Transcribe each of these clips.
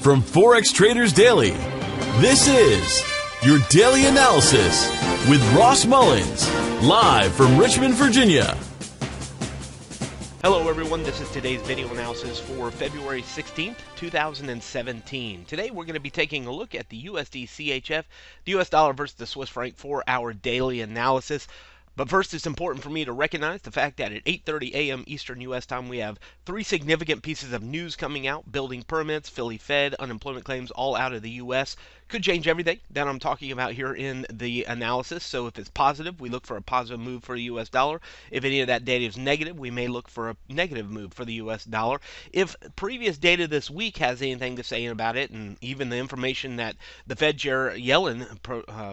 From Forex Traders Daily, this is your daily analysis with Ross Mullins, live from Richmond, Virginia. Hello everyone, this is today's video analysis for February 16th, 2017. Today we're going to be taking a look at the USDCHF, the US dollar versus the Swiss franc for our daily analysis. But first, it's important for me to recognize the fact that at 8:30 a.m. Eastern U.S. time, we have three significant pieces of news coming out: building permits, Philly Fed, unemployment claims, all out of the U.S. Could change everything that I'm talking about here in the analysis. So if it's positive, we look for a positive move for the U.S. dollar. If any of that data is negative, we may look for a negative move for the U.S. dollar. If previous data this week has anything to say about it, and even the information that the Fed Chair Yellen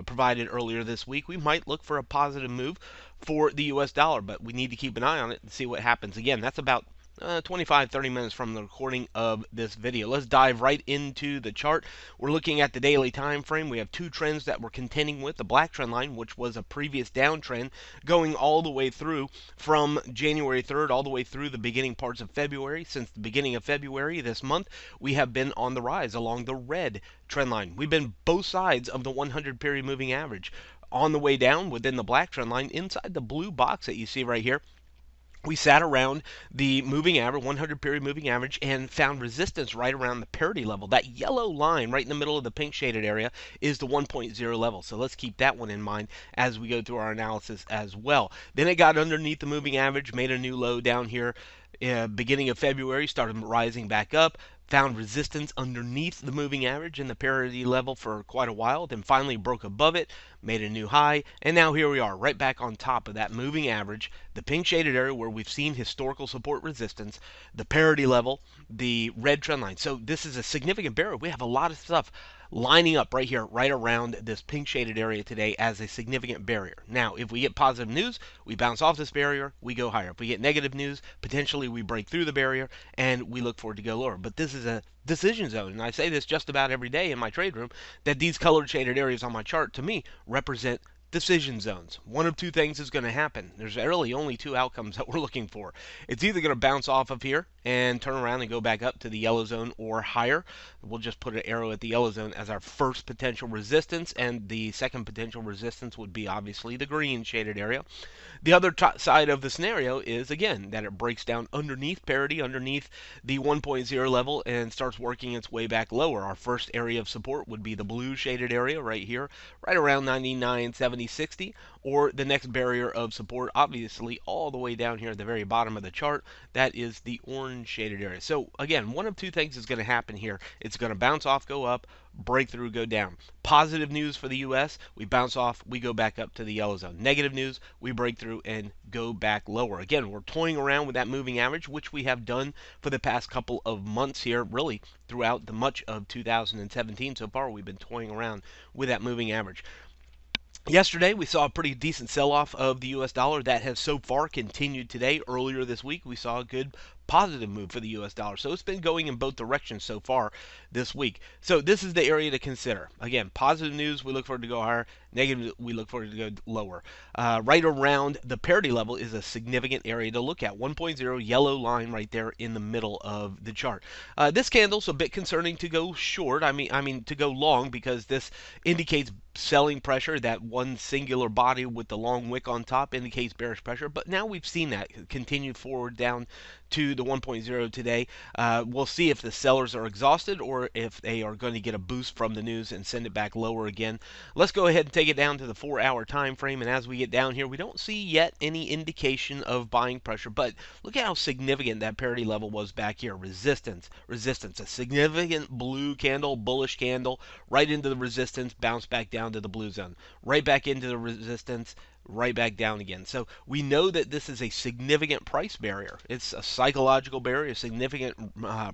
provided earlier this week, we might look for a positive move for the U.S. dollar, but we need to keep an eye on it and see what happens. Again, that's about 25-30 minutes from the recording of this video. Let's dive right into the chart. We're looking at the daily time frame. We have two trends that we're contending with: the black trend line, which was a previous downtrend, going all the way through from January 3rd all the way through the beginning parts of February. Since the beginning of February this month, we have been on the rise along the red trend line. We've been both sides of the 100 period moving average. On the way down within the black trend line, inside the blue box that you see right here, we sat around the moving average, 100 period moving average, and found resistance right around the parity level. That yellow line right in the middle of the pink shaded area is the 1.0 level. So let's keep that one in mind as we go through our analysis as well. Then it got underneath the moving average, made a new low down here. Beginning of February, started rising back up, found resistance underneath the moving average and the parity level for quite a while, then finally broke above it, made a new high, and now here we are right back on top of that moving average, the pink shaded area where we've seen historical support resistance, the parity level, the red trend line. So this is a significant barrier. We have a lot of stuff lining up right here, right around this pink shaded area today as a significant barrier. Now, if we get positive news, we bounce off this barrier, we go higher. If we get negative news, potentially we break through the barrier and we look forward to go lower. But this is a decision zone, and I say this just about every day in my trade room, that these colored shaded areas on my chart to me represent decision zones. One of two things is going to happen. There's really only two outcomes that we're looking for. It's either going to bounce off of here and turn around and go back up to the yellow zone or higher. We'll just put an arrow at the yellow zone as our first potential resistance, and the second potential resistance would be obviously the green shaded area. The other side of the scenario is, again, that it breaks down underneath parity, underneath the 1.0 level, and starts working its way back lower. Our first area of support would be the blue shaded area right here, right around 99.70.60, or the next barrier of support, obviously, all the way down here at the very bottom of the chart. That is the orange shaded area. So, again, one of two things is going to happen here. It's going to bounce off, go up, breakthrough, go down. Positive news for the U.S., we bounce off, we go back up to the yellow zone. Negative news, we break through and go back lower. Again, we're toying around with that moving average, which we have done for the past couple of months here, really throughout the much of 2017 so far. We've been toying around with that moving average. Yesterday, we saw a pretty decent sell-off of the U.S. dollar. That has so far continued today. Earlier this week, we saw a good positive move for the U.S. dollar. So it's been going in both directions so far this week. So this is the area to consider. Again, positive news, we look for it to go higher. Negative, we look for it to go lower. Right around the parity level is a significant area to look at. 1.0 yellow line right there in the middle of the chart. This candle's a bit concerning to go short. I mean to go long, because this indicates selling pressure. That one singular body with the long wick on top indicates bearish pressure. But now we've seen that continue forward down to the 1.0 today. We'll see if the sellers are exhausted or if they are going to get a boost from the news and send it back lower again. Let's go ahead and take it down to the 4-hour time frame, and as we get down here, we don't see yet any indication of buying pressure, but look at how significant that parity level was back here. Resistance, a significant blue candle, bullish candle, right into the resistance, bounce back down to the blue zone, right back into the resistance, right back down again. So we know that this is a significant price barrier. It's a psychological barrier, a significant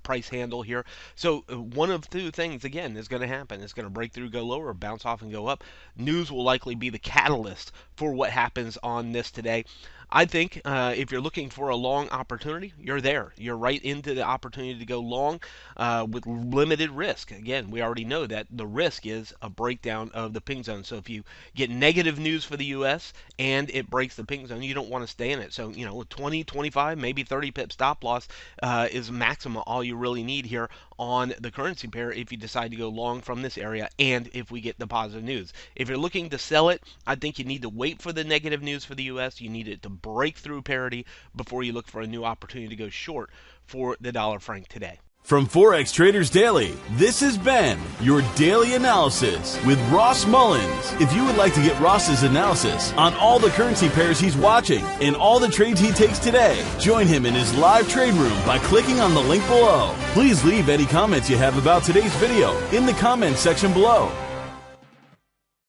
price handle here. So one of two things, again, is going to happen. It's going to break through, go lower, or bounce off and go up. News will likely be the catalyst for what happens on this today. I think if you're looking for a long opportunity, you're there. You're right into the opportunity to go long with limited risk. Again, we already know that the risk is a breakdown of the ping zone. So if you get negative news for the U.S. and it breaks the ping zone, you don't want to stay in it. So, you know, 20, 25, maybe 30 pip stop loss is maximum all you really need here on the currency pair if you decide to go long from this area and if we get the positive news. If you're looking to sell it, I think you need to wait for the negative news for the U.S. You need it to break through parity before you look for a new opportunity to go short for the dollar franc today. From Forex Traders Daily, this has been your daily analysis with Ross Mullins. If you would like to get Ross's analysis on all the currency pairs he's watching and all the trades he takes today, join him in his live trade room by clicking on the link below. Please leave any comments you have about today's video in the comments section below.